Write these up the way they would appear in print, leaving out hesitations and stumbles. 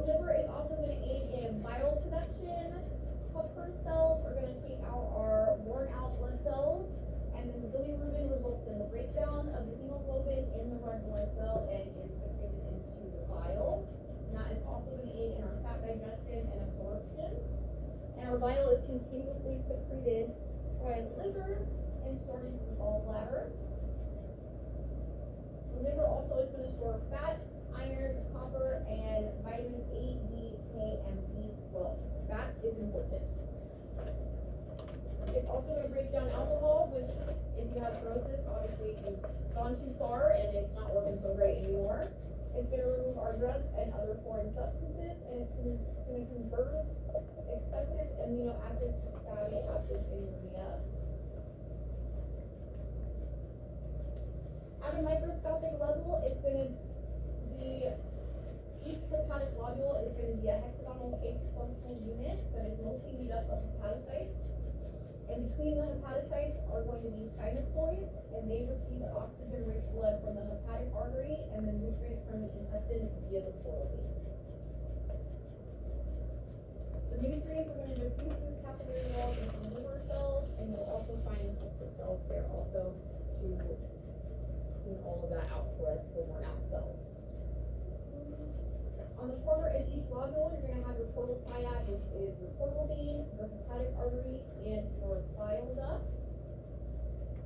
liver is also going to aid in bile production. Kupffer cells are going to take out our worn out blood cells, and then the bilirubin results in the breakdown of the hemoglobin in the red blood cell and is secreted into the bile. And that is also going to aid in our fat digestion and absorption. And our bile is continuously secreted by the liver and stored into the gallbladder. The liver also is going to store fat, iron, copper, and vitamins A, D, K, and B12. That is important. It's also going to break down alcohol, which, if you have cirrhosis, obviously you've gone too far and it's not working so great anymore. It's going to remove our drugs and other foreign substances, and it's going to convert excessive amino acids to fatty acids in urea. At a microscopic level, it's going to be, each hepatic globule is going to be a hexagonal shaped functional unit that is mostly made up of hepatocytes. And between the hepatocytes are going to be sinusoids, and they receive oxygen-rich blood from the hepatic artery and the nutrients from the intestine via the portal vein. The nutrients are going to diffuse through capillary walls into the liver cells, and you'll also find Kupffer cells there also to clean all of that out for us, the worn out cells. On the corner of each globule, you're going to have your portal triad, which is your portal vein, your hepatic artery, and your bile duct.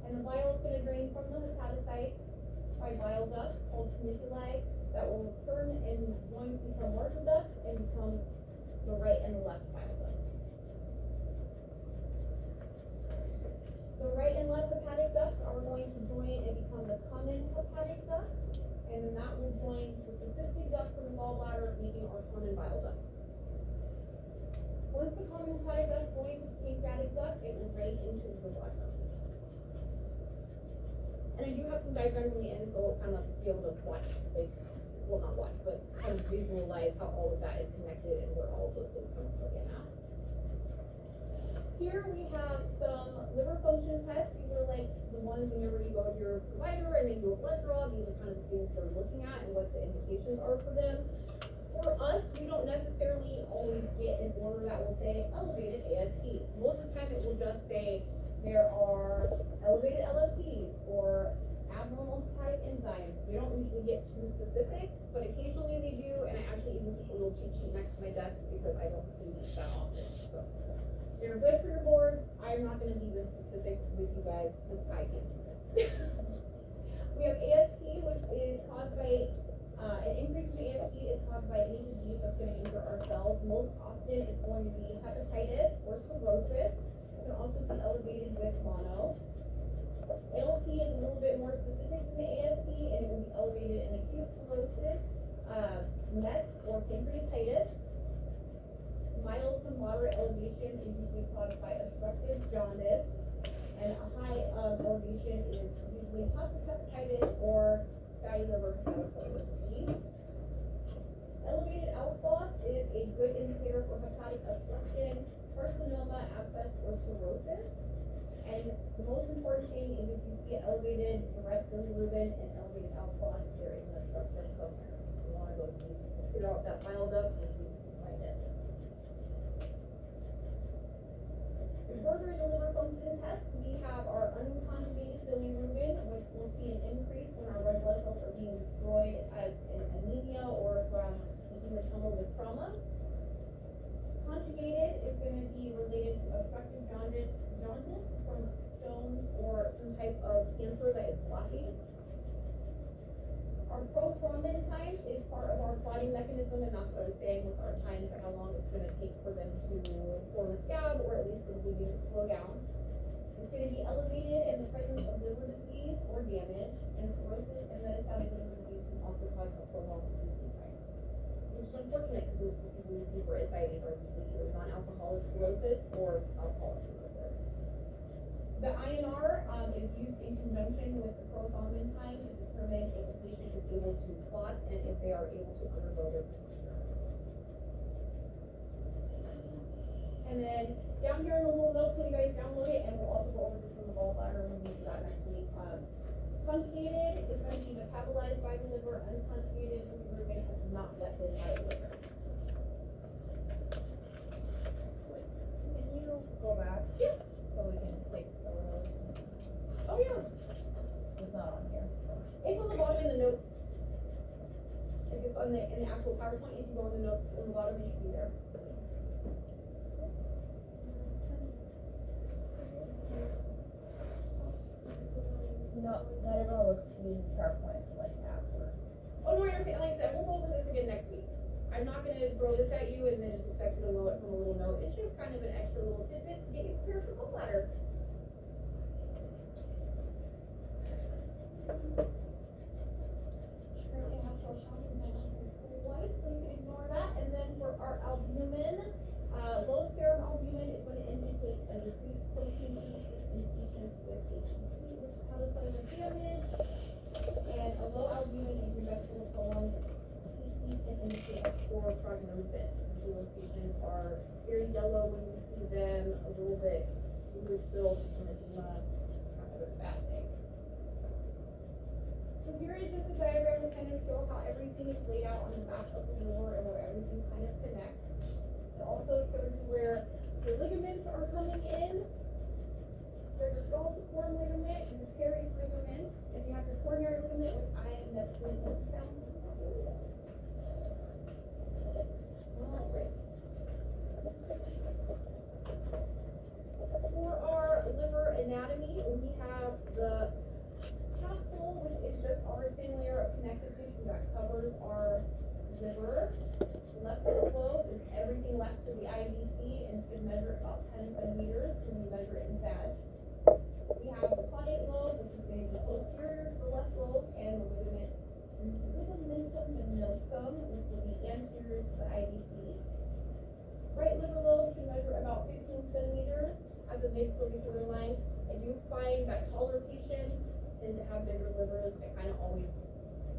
And the bile is going to drain from the hepatocytes by bile ducts called caniculi that will turn and join to become larger ducts and become the right and the left bile ducts. The right and left hepatic ducts are going to join and become the common hepatic duct. And then that will join with the cystic duct from the gallbladder, making our common bile duct. Once the common hepatic duct joins with the pancreatic duct, it will drain into the blood duct. And I do have some diagrams in the end, so we'll kind of be able to watch, like, well, not watch, but kind of visualize how all of that is connected and where all of those things come from again now. Here we have some liver function tests. These are like the ones whenever you go to your provider and they do a blood draw. These are kind of the things they're looking at and what the indications are for them. For us, we don't necessarily always get an order that will say elevated AST. Most of the time it will just say there are elevated LFTs or abnormal hepatic enzymes. We don't usually get too specific, but occasionally they do, and I actually even keep a little cheat sheet next to my desk because I don't see these that often. So they're good for your boards. I'm not going to be this specific with you guys because I can't do this. We have AST, which is caused by, an increase in AST is caused by any disease that's going to injure our cells. Most often it's going to be hepatitis or cirrhosis. It can also be elevated with mono. ALT is a little bit more specific than the AST, and it will be elevated in acute cirrhosis, METs or pancreatitis. Mild to moderate elevation is usually caused by obstructive jaundice, and a high elevation is usually toxic hepatitis or fatty liver hepatocellular disease. Elevated alk is a good indicator for hepatic obstruction, carcinoma, abscess, or cirrhosis. And the most important thing is if you see elevated direct bilirubin and elevated alk, there is an obstruction somewhere. You want to go see, figure out that bile duct and see if you can find it. Further in the liver function test, we have our unconjugated bilirubin, which we'll see an increase when our red blood cells are being destroyed as an anemia or from hematoma with trauma. Conjugated is going to be related to obstructive jaundice from stones or some type of cancer that is blocking. Our prothrombin time is part of our clotting mechanism, and that's what I was saying with our time for how long it's going to take for them to form a scab, or at least for the bleeding to slow down. It's going to be elevated in the presence of liver disease or damage, and cirrhosis and metastatic liver disease can also cause a prolonged bleeding time. Which is unfortunate because most of the people we see for ascites are usually either non-alcoholic cirrhosis or alcoholic cirrhosis. The INR is used in conjunction with the prothrombin time to determine if the patient is able to clot and if they are able to undergo their procedure. And then down here in the little notes when you guys download it, and we'll also go over this in the gallbladder when we do that next week. Conjugated is going to be metabolized by the liver. Unconjugated bilirubin has not yet been by the liver. on in the actual PowerPoint, if you go in the notes in the bottom, it should be there. No, not everyone looks to use PowerPoint like after. Oh, no, I understand. Like I said, we'll go over this again next week. I'm not gonna throw this at you and then just expect you to know it from a little note. It's just kind of an extra little tidbit to get you prepared for gallbladder. Currently have ultrasound and then white, so you can ignore that. And then for our albumin, low serum albumin is going to indicate a decreased protein synthesis in patients with HPV, which is hepatocellular damage. And a low albumin is expected to prolong PC and indicate a poor prognosis. Usually those patients are very yellow when you see them, a little bit fluid filled from edema, kind of a bad thing. So here is just a diagram to kind of show how everything is laid out on the back of the liver and where everything kind of connects. It also shows you where your ligaments are coming in. There's your falciform ligament and your Perry's ligament, and you have your coronary ligament, which I end up doing ultrasound. Alright. For our liver anatomy, we have the capsule, which is just our thin layer of connective tissue that covers our liver. Left lobe is everything left to the IVC and should measure about 10 centimeters when we measure it in sag. We have the caudate lobe, which is going to be posterior to the left lobe, and the ligamentum venosum, which will be anterior to the IVC. Right liver lobe should measure about 15 centimeters as a mid-clavicular line. I do find that taller patients tend to have bigger livers. I kind of always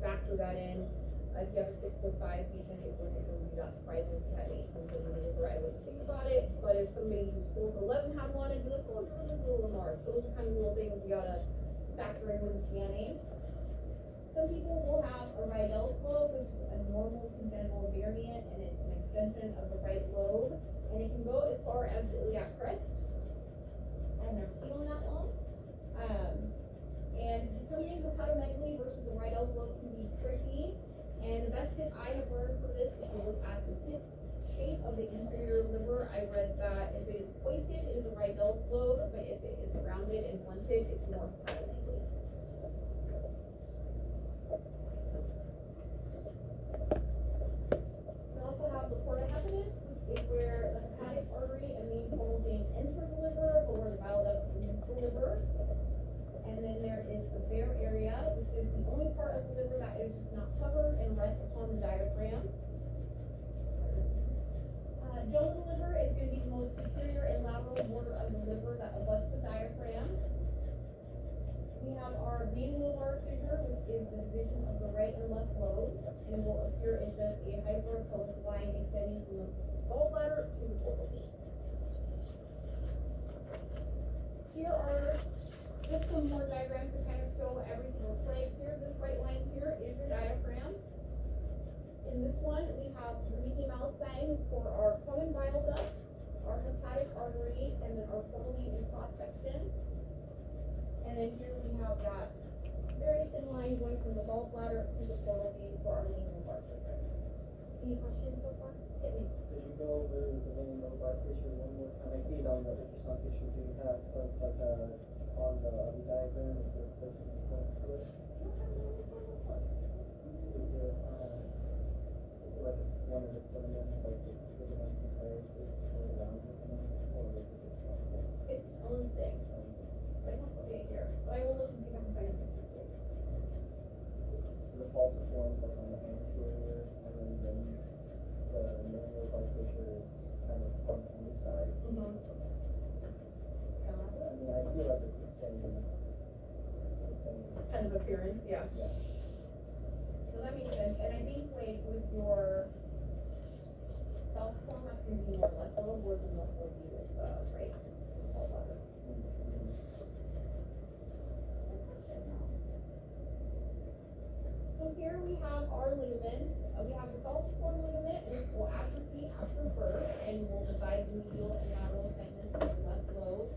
factor that in. If you have a 6'5" patient, it wouldn't really be that surprising if you had 18 centimeters liver. I wouldn't think about it. But if somebody who's 4'11" had one, I'd be like, oh, your liver's a little enlarged. So those are kind of little things you gotta factor in when scanning. Some people will have a Rydell slope, which is a normal congenital variant, and it's an extension of the right lobe, and it can go as far as the iliac crest. I've never seen one that long. And determining hepatomegaly versus the Rydell slope can be tricky. And the best tip I have learned for this is to look at the tip shape of the inferior liver. I read that if it is pointed, it is a Rydell slope, but if it is rounded and blunted, it's more hepatomegaly. We also have the porta hepatis, which is where the hepatic artery and main portal vein enter the liver, but where the bile duct leaves the liver. And then there is the bare area, which is the only part of the liver that is just not covered and rests upon the diaphragm. Dome of the liver is going to be the most superior and lateral border of the liver that abuts the diaphragm. We have our main lobar fissure, which is the division of the right and left lobes, and will appear as just a hypertrophic line extending from the gallbladder to the portal vein. Here are just some more diagrams to kind of show what everything looks like. Here, this white line here is your diaphragm. In this one, we have the Mickey Mouse sign for our common bile duct, our hepatic artery, and then our portal vein in cross section. And then here we have that very thin line going from the gallbladder to the portal vein for our main lobar fissure. Any questions so far? Hit me. Could you go over the main lobar fissure one more time? I see it on the ultrasound picture. Do you have on the diagram? Is there a place you can point to it? Is it like one of the cylinders, like the ligament comparisons or around the ligament, or is it something? It's its own thing. I don't see it here, but I will look and see if I can find a picture for you. So the falciform is like on the anterior, and then the main lobar fissure is kind of on the underside. Mm-hmm. I mean, I feel like it's the same Kind of appearance, yeah. Yeah. So that makes sense, and I think like with your falciform, that's going to be more left lobe, whereas the left will be with right gallbladder. So here we have our ligaments. We have the falciform ligament, which will atrophy after birth and will divide the medial and lateral segments of the left lobe.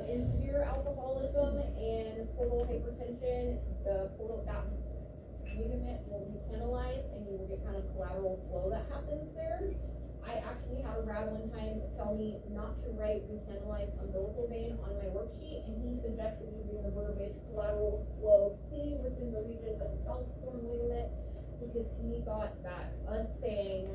In severe alcoholism and portal hypertension, that ligament will be canalized and you will get lateral flow that happens there. I actually had a rad one time tell me not to write recanalized umbilical vein on my worksheet, and he suggested using the verbiage lateral flow seen within the region of the falciform ligament, because he thought that us saying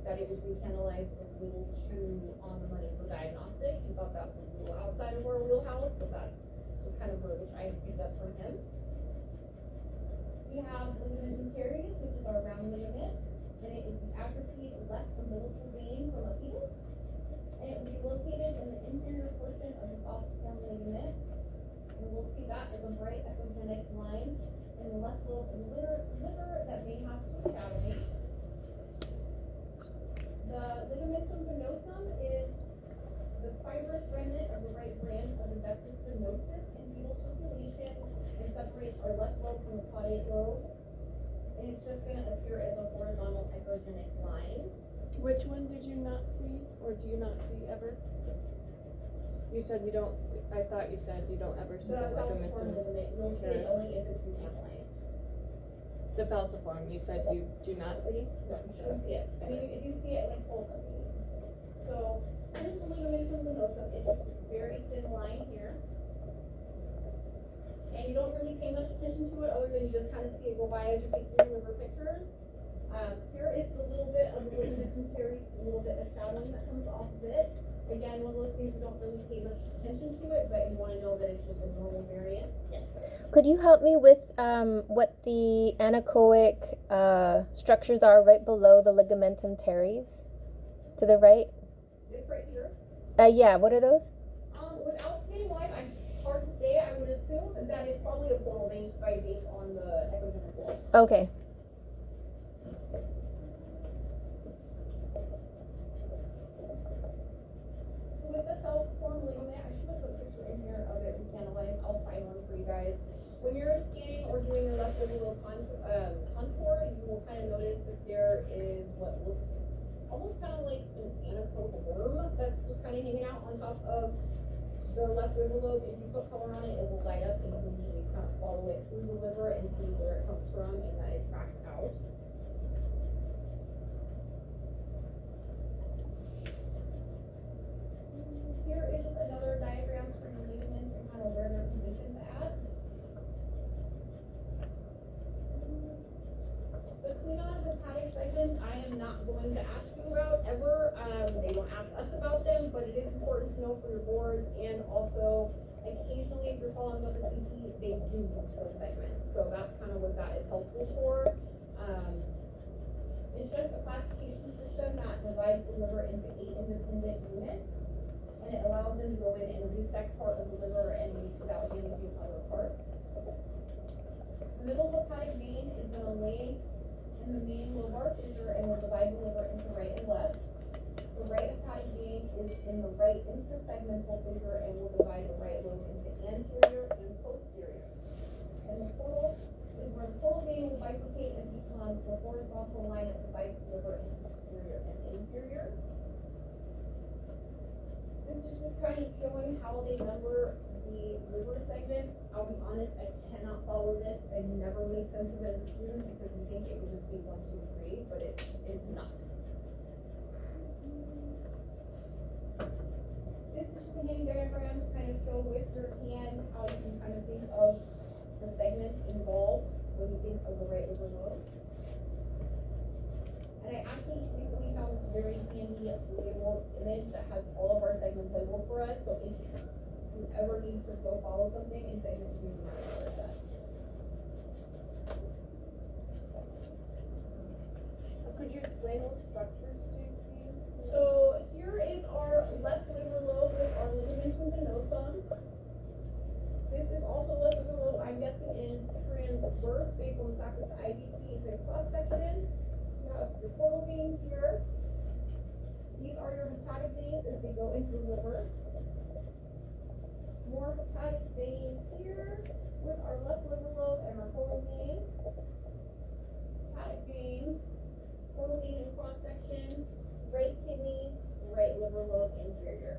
that it was recanalized was a little too on the money for diagnostic. He thought that was a little outside of our wheelhouse, so that's just kind of verbiage I picked up from him. We have ligaments teres, which is our round ligament, and it is the atrophied left umbilical vein from a fetus, and it will be located in the inferior portion of the falciform ligament, and we'll see that as a bright echogenic line in the left lobe of the liver that may have some shadowing. The ligamentum venosum is the fibrous remnant of the right branch of the ductus venosus in fetal circulation, and separates our left lobe from the caudate lobe. And it's just going to appear as a horizontal echogenic line. Which one did you not see, or do you not see ever? You said you don't, I thought you said you don't ever see the falciform ligamentum. ligament, you'll see it only if it's recanalized. The falciform, you said you do not see? No, you shouldn't see it. I mean, if you see it, like, hold on. So, here's the ligamentum venosum. It's just this very thin line here. And you don't really pay much attention to it, other than you just kind of see it go by as you're taking your liver pictures. Here is the little bit of the ligamentum teres, a little bit of shadowing that comes off of it. Again, one of those things you don't really pay much attention to it, but you want to know that it's just a normal variant. Yes. Could you help me with what the anechoic structures are right below the ligamentum teres? To the right? This right here. Yeah, what are those? Without saying why, it's hard to say. I would assume that it's probably a portal vein based on the echogenic wall. Okay. So with the falciform ligament, I should have put a picture in here of it recanalized. I'll find one for you guys. When you're scanning or doing your left little contour, you will kind of notice that there is what looks almost kind of like an anechoic worm that's just kind of hanging out on top of the left liver lobe. If you put color on it, it will light up, and you can usually kind of follow it through the liver and see where it comes from and that it tracks out. Here is just another diagram for your ligaments and kind of where they're positioned at. The clean-on hepatic segments, I am not going to ask you about ever. They don't ask us about them, but it is important to know for your boards, and also occasionally if you're following up a CT, they do use those segments. So that's kind of what that is helpful for. It's just a classification system that divides the liver into 8 independent units, and it allows them to go in and resect part of the liver and without damaging other parts. The middle hepatic vein is going to lay in the main lobar fissure and will divide the liver into right and left. The right hepatic vein is in the right intersegmental fissure and will divide the right lobe into anterior and posterior. And the portal is where the portal vein will bifurcate and become the horizontal line that divides the liver into superior and inferior. This is just kind of showing how they number the liver segments. I'll be honest, I cannot follow this. I never made sense of it as a student because you think it would just be 1, 2, 3, but it is not. This is just a handy diagram to kind of show with your hand how you can kind of think of the segments involved when you think of the right liver lobe. And I actually just recently found this very handy labeled image that has all of our segments labeled for us. So if you ever need to go follow something in segment 2, you might remember that. Could you explain what structures do you see? So here is our left liver lobe with our ligamentum venosum. This is also left liver lobe, I'm guessing in transverse based on the fact that the IVC is a cross section. You have your portal vein here. These are your hepatic veins as they go into the liver. More hepatic veins here with our left liver lobe and our portal vein. Hepatic veins, portal vein in cross section, right kidney, right liver lobe inferior.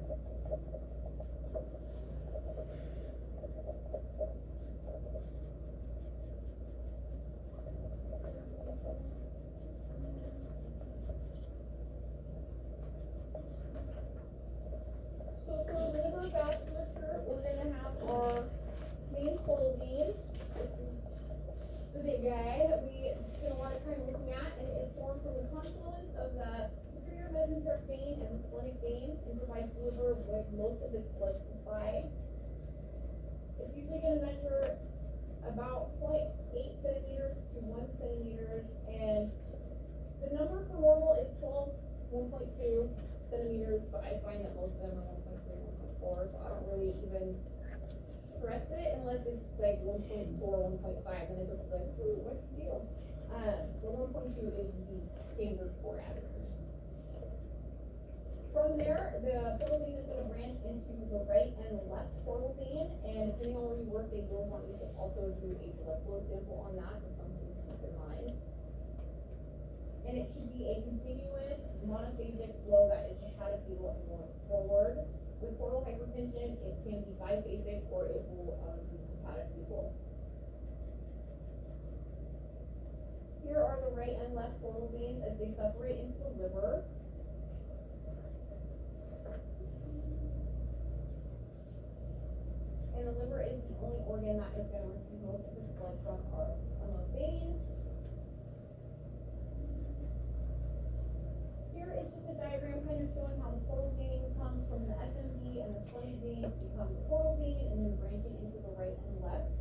confluence of the superior mesenteric vein and the splenic vein and provides the liver with most of its blood supply. It's usually going to measure about 0.8 centimeters to 1 centimeters, and the number for normal is 1.2 centimeters, but I find that most of them are 1.3, 1.4, so I don't really even stress it unless it's like 1.4, 1.5, and it's just like, ooh, what's the deal? But 1.2 is the standard for average. From there, the portal vein is going to branch into the right and left portal vein, and depending on where you work, they will want you to also do a blood flow sample on that, so something to keep in mind. And it should be a continuous monophasic flow that is hepatic-fetal and going forward. With portal hypertension, it can be biphasic or it will be hepatic-fetal. Here are the right and left portal veins as they separate into the liver. And the liver is the only organ that is going to receive most of its blood from a vein. Here is just a diagram kind of showing how the portal vein comes from the SMV and the splenic vein to become the portal vein and then branching into the right and left.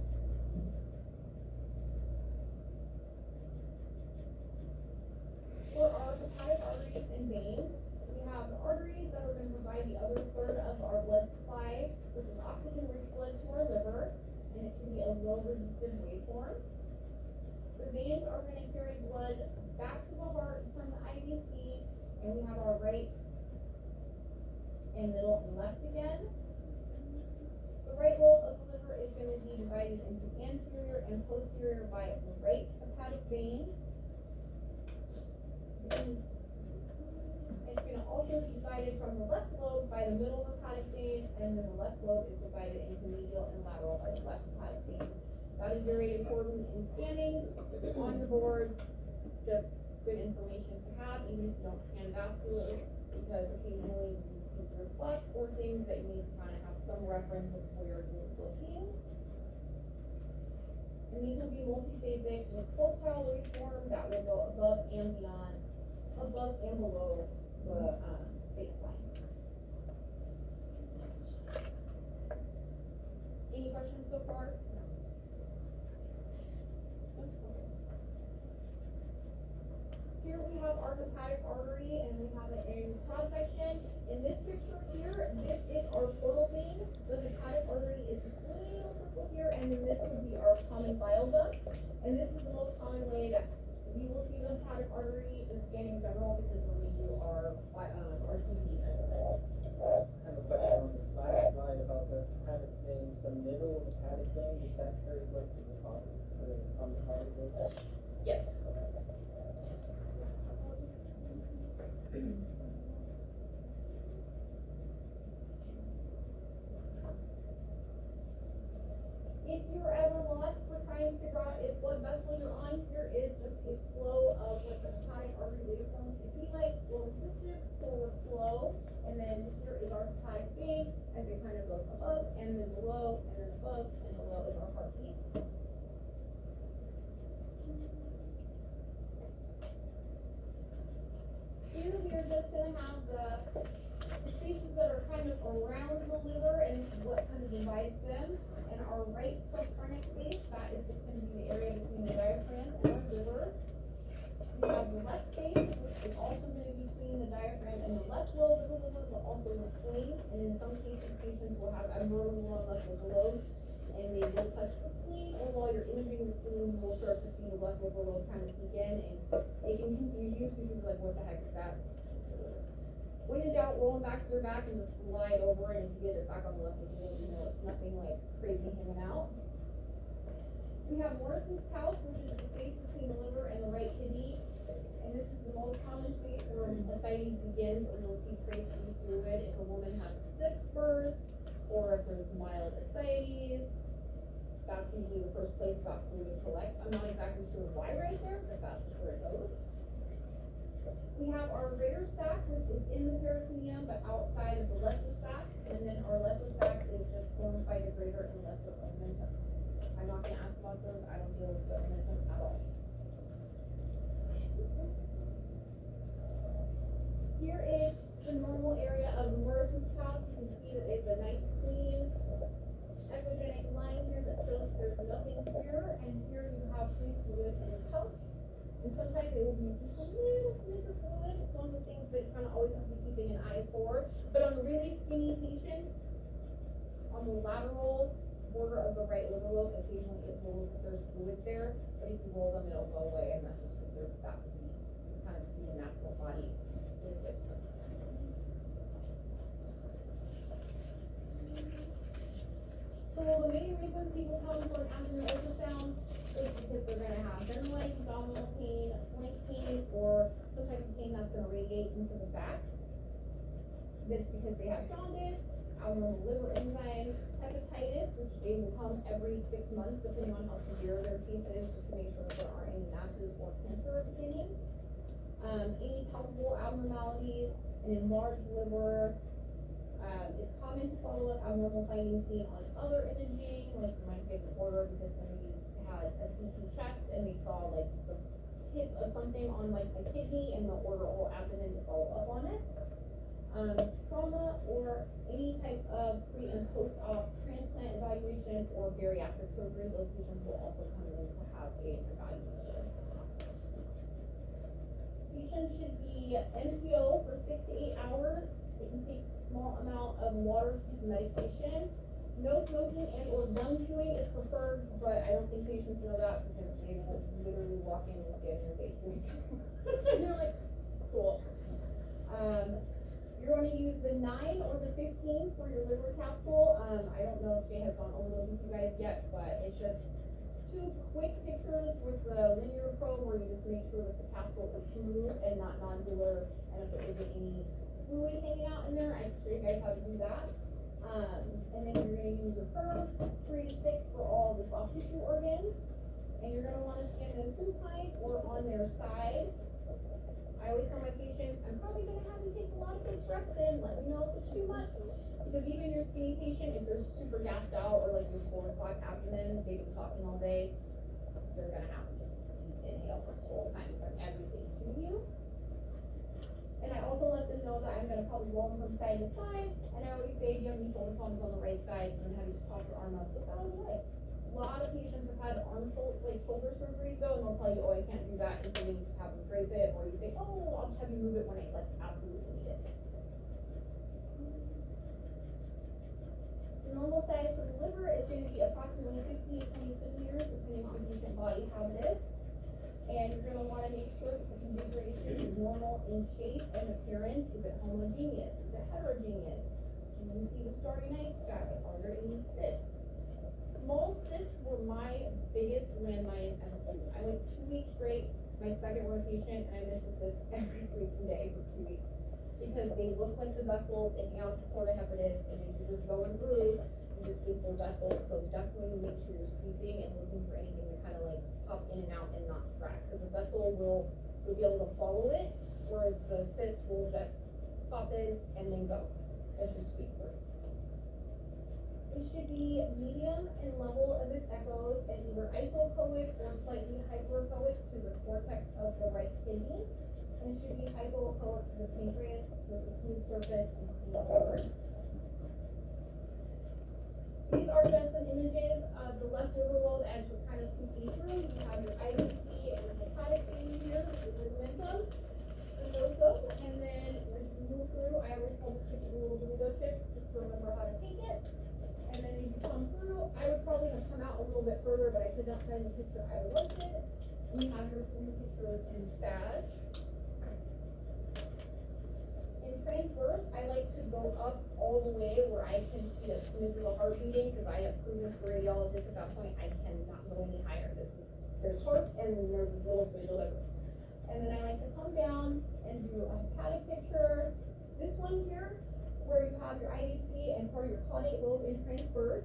For our hepatic arteries and veins, we have the arteries that are going to provide the other third of our blood supply, which is oxygen-rich blood to our liver, and it should be a low-resistive waveform. The veins are going to carry blood back to the heart from the IVC, and we have our right and middle and left again. The right lobe of the liver is going to be divided into anterior and posterior by the right hepatic vein. And it's going to also be divided from the left lobe by the middle hepatic vein, and then the left lobe is divided into medial and lateral by the left hepatic vein. That is very important in scanning on the boards, just good information to have, even if you don't scan vascular, because occasionally you see reflux or things that you need to kind of have some reference of where you're looking. And these will be multiphasic with pulsatile waveform that will go above and beyond, above and below the baseline. Any questions so far? Here we have our hepatic artery, and we have it in cross section. In this picture here, this is our portal vein. The hepatic artery is this little circle here, and then this would be our common bile duct. And this is the most common way that we will see the hepatic artery in scanning in general, because when we do our CT measurement. I have a question on the last slide about the hepatic veins. The middle hepatic vein, does that carry blood to the heart, from the heart? Yes. If you're ever lost for trying to figure out if what vessel you're on, here is just a flow of what the hepatic artery waveforms can be like, flow resistant, forward flow, and then here is our hepatic vein as it kind of goes above and then below and then above and below is our heartbeats. Here we are just going to have the spaces that are kind of around the liver and what kind of divides them. And our right subphrenic space, that is just going to be the area between the diaphragm and our liver. We have the left space, which is also going to be between the diaphragm and the left lobe of the liver, but also the spleen. And in some cases, patients will have abnormal left lobe lobes, and they will touch the spleen, or while you're imaging the spleen, you will start to see the left lobe lobe kind of begin, and it can confuse you, because you'll be like, what the heck is that? When in doubt, roll them back to their back and just slide over, and if you get it back on the left lobe, you know it's nothing like crazy hanging out. We have Morrison's pouch, which is the space between the liver and the right kidney, and this is the most common space where ascites begins, or you'll see trace fluid if a woman has cyst burst, or if there's mild ascites. That's usually the first place that fluid collects. I'm not exactly sure why right there, but that's where it goes. We have our greater sac, which is in the peritoneum, but outside of the lesser sac, and then our lesser sac is just formed by the greater and lesser omentum. I'm not going to ask about those. I don't deal with the omentum at all. the normal area of the Morrison's pouch, you can see that it's a nice clean echogenic line here that shows there's nothing here, and here you have free fluid in the pouch. And sometimes it will be just a little smidge of fluid. It's one of the things that you kind of always have to be keeping an eye for. But on really skinny patients, on the lateral border of the right liver lobe, occasionally it will, there's fluid there, but if you roll them, it'll go away, and that's just because they're that deep. You kind of see the natural body liquids. So the main reasons people come for an abdominal ultrasound is because they're gonna have generalized abdominal pain, flank pain, or some type of pain that's gonna radiate into the back. That's because they have jaundice, abnormal liver enzymes, hepatitis, which they will come every 6 months depending on how severe their case is, just to make sure that there aren't any masses or cancer beginning. Any palpable abnormalities, an enlarged liver. It's common to follow up abnormal findings seen on other imaging, like you might get an order because somebody had a CT chest and they saw like the tip of something on like a kidney and the order whole abdomen to follow up on it. Trauma or any type of pre and post-op transplant evaluation or bariatric surgery, those patients will also come in to have a evaluation. Patients should be NPO for 6 to 8 hours. They can take a small amount of water to medication. No smoking and or gum chewing is preferred, but I don't think patients know that because they will literally walk in and stand in your face and they're like, cool. You're going to use the 9 or the 15 for your liver capsule. I don't know if Jay has gone over those with you guys yet, but it's just 2 quick pictures with the linear probe where you just make sure that the capsule is smooth and not nodular, and if there isn't any fluid hanging out in there, I can show you guys how to do that. And then you're going to use your curve 3 to 6 for all the soft tissue organs, and you're going to want to scan them supine or on their side. I always tell my patients, I'm probably going to have you take a lot of big breaths in, let me know if it's too much, because even your skinny patient, if they're super gassed out or like your 4 o'clock abdomen, they've been talking all day, they're going to have to just deep inhale the whole time from everything to you. And I also let them know that I'm going to probably roll them from side to side, and I always say if you have any shoulder problems on the right side, I'm going to have you just pop your arm up, get that out of the way. A lot of patients have had shoulder surgeries though, and they'll tell you, oh, I can't do that, and so you just have them drape it, or you say, oh, I'll just have you move it when I like absolutely need it. The normal size for the liver is going to be approximately 15 to 20 centimeters, depending on patient body habitus. And you're going to want to make sure that the configuration is normal in shape and appearance. Is it homogeneous? Is it heterogeneous? Can you see the starry night sky? Are there any cysts? Small cysts were my biggest landmine as a student. I went 2 weeks straight, my second rotation, and I missed a cyst every freaking day for 2 weeks. Because they look like the vessels, they hang out to porta hepatis, and as you're just going through, you just think they're vessels, so definitely make sure you're sweeping and looking for anything to kind of like pop in and out and not scratch, because the vessel will be able to follow it, whereas the cyst will just pop in and then go as you sweep through. It should be medium in level of its echoes and either isoechoic or slightly hyperechoic to the cortex of the right kidney. And it should be hypoechoic to the pancreas with a smooth surface and clean pores. These are just some images of the left liver lobe as you're kind of sweeping through. You have your IVC and the hepatic vein here, the ligamentum, and those up. And then as you move through, I always call this a little bulldo chip just to remember how to take it. And then as you come through, I would probably have come out a little bit further, but I could not find the picture I wanted. And you have your 3 pictures in sag. In transverse, I like to go up all the way where I can see a smooth little heart beating, because I have proven to radiologists at that point I cannot go any higher. There's heart and there's this little smidge of liver. And then I like to come down and do a hepatic picture. This one here, where you have your IVC and for your caudate lobe in transverse.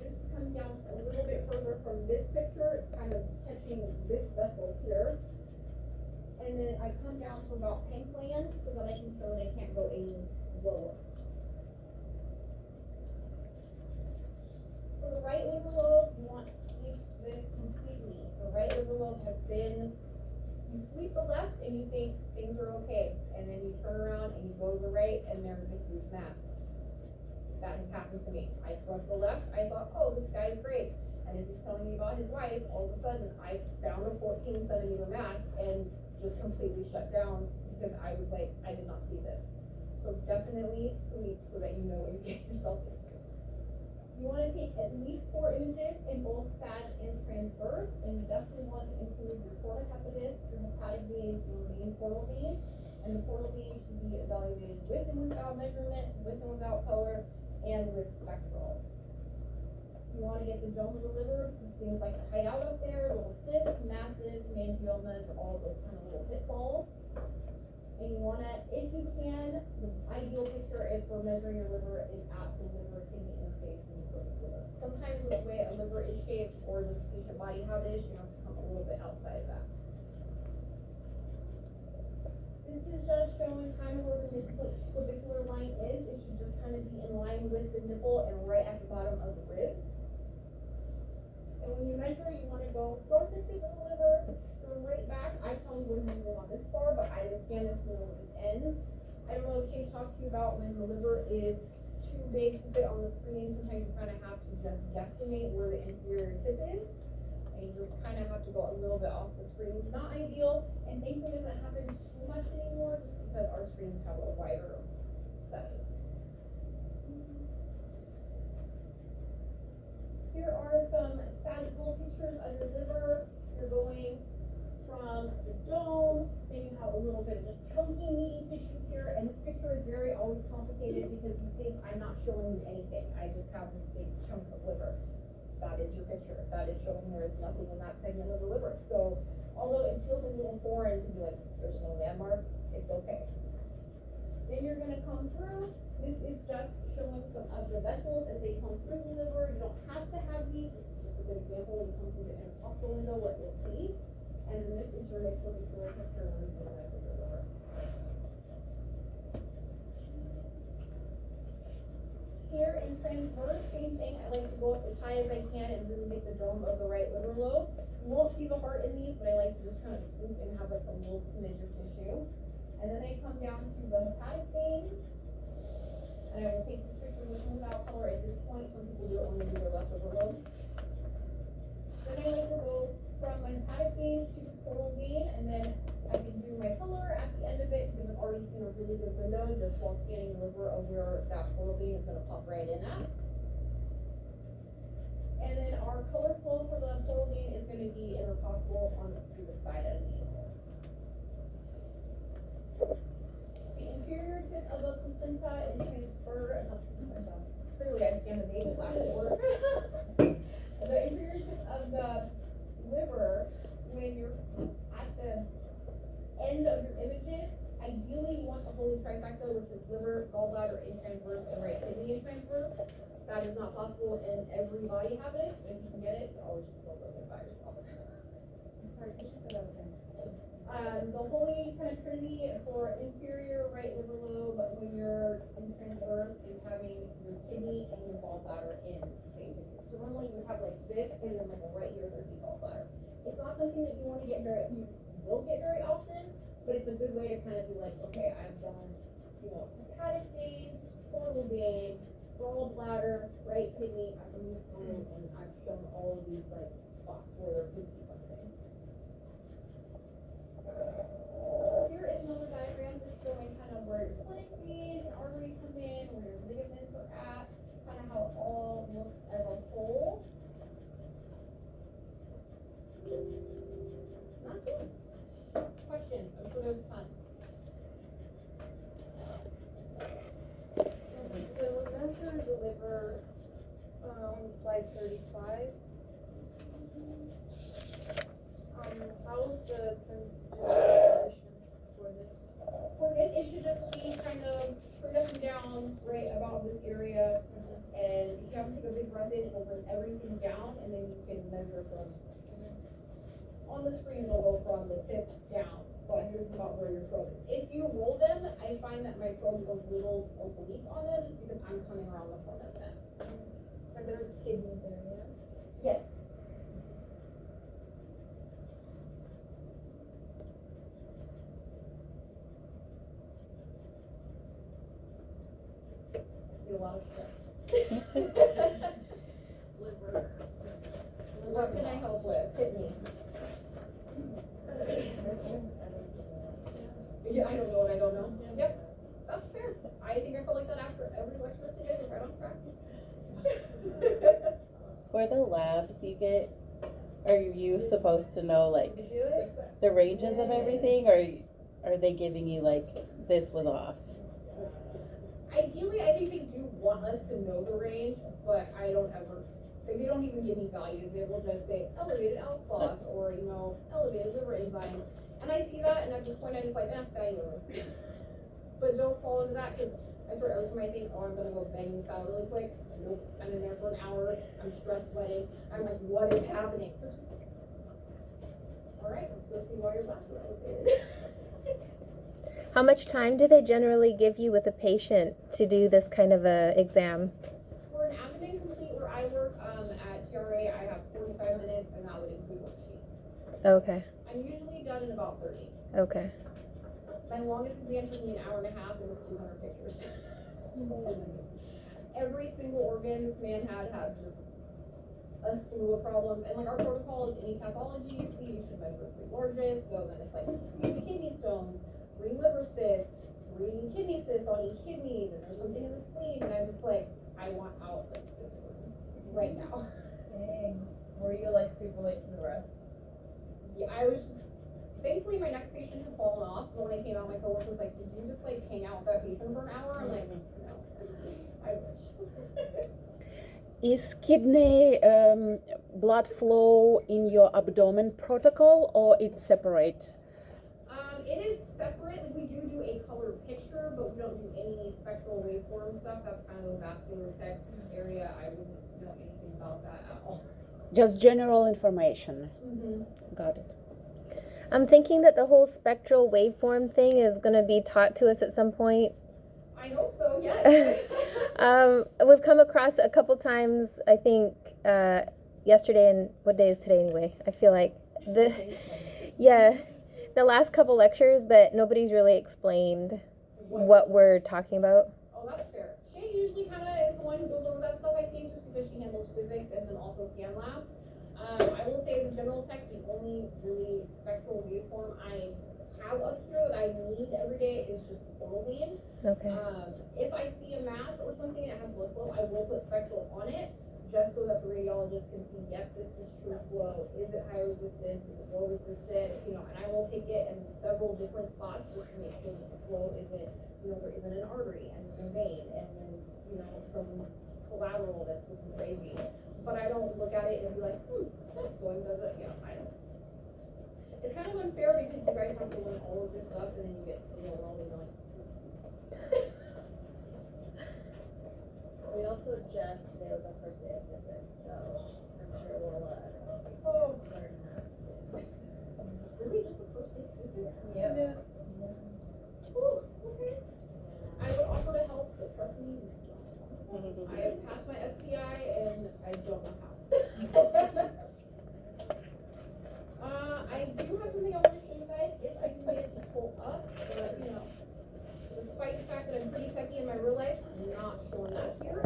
This is coming down just a little bit further from this picture. It's kind of catching this vessel here. And then I come down to about tank land so that I can show that I can't go any lower. For the right liver lobe, you want to sweep this completely. The right liver lobe has been you sweep the left and you think things are okay, and then you turn around and you go to the right and there's a huge mass. That has happened to me. I swept the left, I thought, oh, this guy's great. And as he's telling me about his wife, all of a sudden I found a 14 centimeter mass and just completely shut down because I was like, I did not see this. So definitely sweep so that you know what you're getting yourself into. You want to take at least 4 images in both sag and transverse, and you definitely want to include your portal hepatic, your hepatic veins, your main portal vein, and the portal vein should be evaluated with and without measurement, with and without color, and with spectral. You want to get the dome of the liver, things like hideout up there, little cysts, masses, mangiomas, all those kind of little pitfalls. And you want to, if you can, the ideal picture if we're measuring your liver is at the liver kidney interface when you put the liver. Sometimes with the way a liver is shaped or just patient body habitus, you have to come a little bit outside of that. This is just showing kind of where the mid-clavicular line is. It should just kind of be in line with the nipple and right at the bottom of the ribs. And when you measure, you want to go from the tip of the liver, go right back. I probably wouldn't have gone this far, but I didn't scan this middle of his ends. I don't know if Shay talked to you about when the liver is too big to fit on the screen. Sometimes you kind of have to just guesstimate where the inferior tip is. And you just kind of have to go a little bit off the screen. Not ideal, and thankfully it doesn't happen too much anymore just because our screens have a wider setting. Here are some sagittal pictures of your liver. You're going from the dome, then you have a little bit of just chunky meaty tissue here, and this picture is very always complicated because you think I'm not showing you anything. I just have this big chunk of liver. That is your picture. That is showing there is nothing in that segment of the liver. So although it feels a little foreign to be like, there's no landmark, it's okay. Then you're gonna come through. This is just showing some of the vessels as they come through the liver. You don't have to have these. This is just a good example. When you come through the intercostal window, what you'll see. And then this is your mid-clavicular picture when you go right through your liver. Here in transverse, same thing. I like to go up as high as I can and really make the dome of the right liver lobe. You won't see the heart in these, but I like to just kind of scoop and have like a little smidge of tissue. And then I come down to the hepatic veins. And I will take this picture with and without color at this point. Some people do it when they do their left liver lobe. Then I like to go from my hepatic veins to the portal vein, and then I can do my color at the end of it because I've already seen a really good window just while scanning the liver of where that portal vein is going to pop right in at. And then our color flow for the portal vein is going to be intercostal on to the side underneath. The inferior tip of the placenta is clearly I scanned the baby last word. The inferior tip of the liver, when you're at the end of your images, ideally you want the holy trifecta, which is liver, gallbladder in transverse, and right kidney in transverse. That is not possible in every body habitus. If you can get it, always just go look it by yourself. I'm sorry, could you say that again? The holy kind of trinity for inferior right liver lobe when you're in transverse is having your kidney and your gallbladder in the same picture. So normally you have like this and then like right here there's the gallbladder. It's not something that you want to get you will get very often, but it's a good way to kind of be like, okay, I've done, hepatic veins, portal vein, gallbladder, right kidney, I've removed through, and I've shown all of these like spots where there could be something. Here is another diagram just showing kind of where your splenic vein and artery come in, where your ligaments are at, kind of how it all looks as a whole. That's it. Questions? I'm sure there's a ton. So we measured the liver on slide 35. How is the position for this? For this, it should just be kind of straight up and down, right about this area. And if you have to take a big breath in, it'll bring everything down, and then you can measure from. On the screen, it'll go from the tip down, but here's about where your probe is. If you roll them, I find that my probe is a little oblique on them, just because I'm coming around the front of them. Are there's kidney there, yeah? Yes. lot of stress. Liver. What can I help with? Hit me. Yeah, I don't know what I don't know. Yep, that's fair. I think I felt like that after every lecture today, we're right on track. For the labs you get, are you supposed to know like the ranges of everything, or are they giving you like this was off? Ideally, I think they do want us to know the range, but I don't ever, like, they don't even give me values. They will just say elevated alkalos or, you know, elevated liver enzymes. And I see that, and at this point, I'm just like, fatty liver. But don't fall into that, because I swear, every time I think, oh, I'm gonna go bang this out really quick, nope, I'm in there for an hour, I'm stress sweating, I'm like, what is happening? So just, all right, let's go see why your labs are elevated. How much time do they generally give you with a patient to do this kind of a exam? For an abdomen complete where I work at TRA, I have 45 minutes, and that would include worksheet. Okay, I'm usually done in about 30. okay. My longest exam took me an hour and a half, and it was 200 pictures. Every single organ this man had just a slew of problems, and like our protocol is any pathology you see, you should measure 3 largest, so then it's like 3 kidney stones, 3 liver cysts, 3 kidney cysts on each kidney, then there's something in the spleen, and I'm just like, I want out of this room right now. Dang. Were you like super late for the rest? Yeah, I was just, thankfully my next patient had fallen off, but when I came out, my coworker was like, did you just like hang out with that patient for an hour? I'm like, no, I wish. Is kidney blood flow in your abdomen protocol, or it's separate? It is separate. Like, we do a color picture, but we don't do any spectral waveform stuff. That's kind of the vascular text area. I wouldn't know anything about that at all. Just general information. Mm-hmm. Got it. I'm thinking that the whole spectral waveform thing is going to be taught to us at some point. I hope so, yes. We've come across a couple times, I think, yesterday, and what day is today anyway? I feel like the last couple lectures that nobody's really explained what we're talking about. Oh, that's fair. Shay usually kind of is the one who goes over that stuff, I think, just because she handles physics and then also scan lab. I will say, as a general tech, the only really spectral waveform I have up here that I need every day is just chloramine. Okay. If I see a mass or something and it has blood flow, I will put spectral on it, just so that the radiologist can see, yes, this is true flow. Is it high resistance? Is it low resistance? You know, and I will take it in several different spots just to make sure that the flow isn't, you know, there isn't an artery and a vein and then, you know, some collateral that's looking crazy. But I don't look at it and be like, that's going to the, you know, I don't. It's kind of unfair because you guys have to learn all of this stuff and then you get to the real world and you're like, We also today was our first day of physics, so I'm sure we'll learn that soon. really just the first day of physics? Yep. Ooh, okay. I would offer to help, but trust me, I have passed my SPI and I don't know how. I do have something I want to show you guys, if I can get it to pull up, but you know, despite the fact that I'm pretty techy in my real life, I'm not showing that here.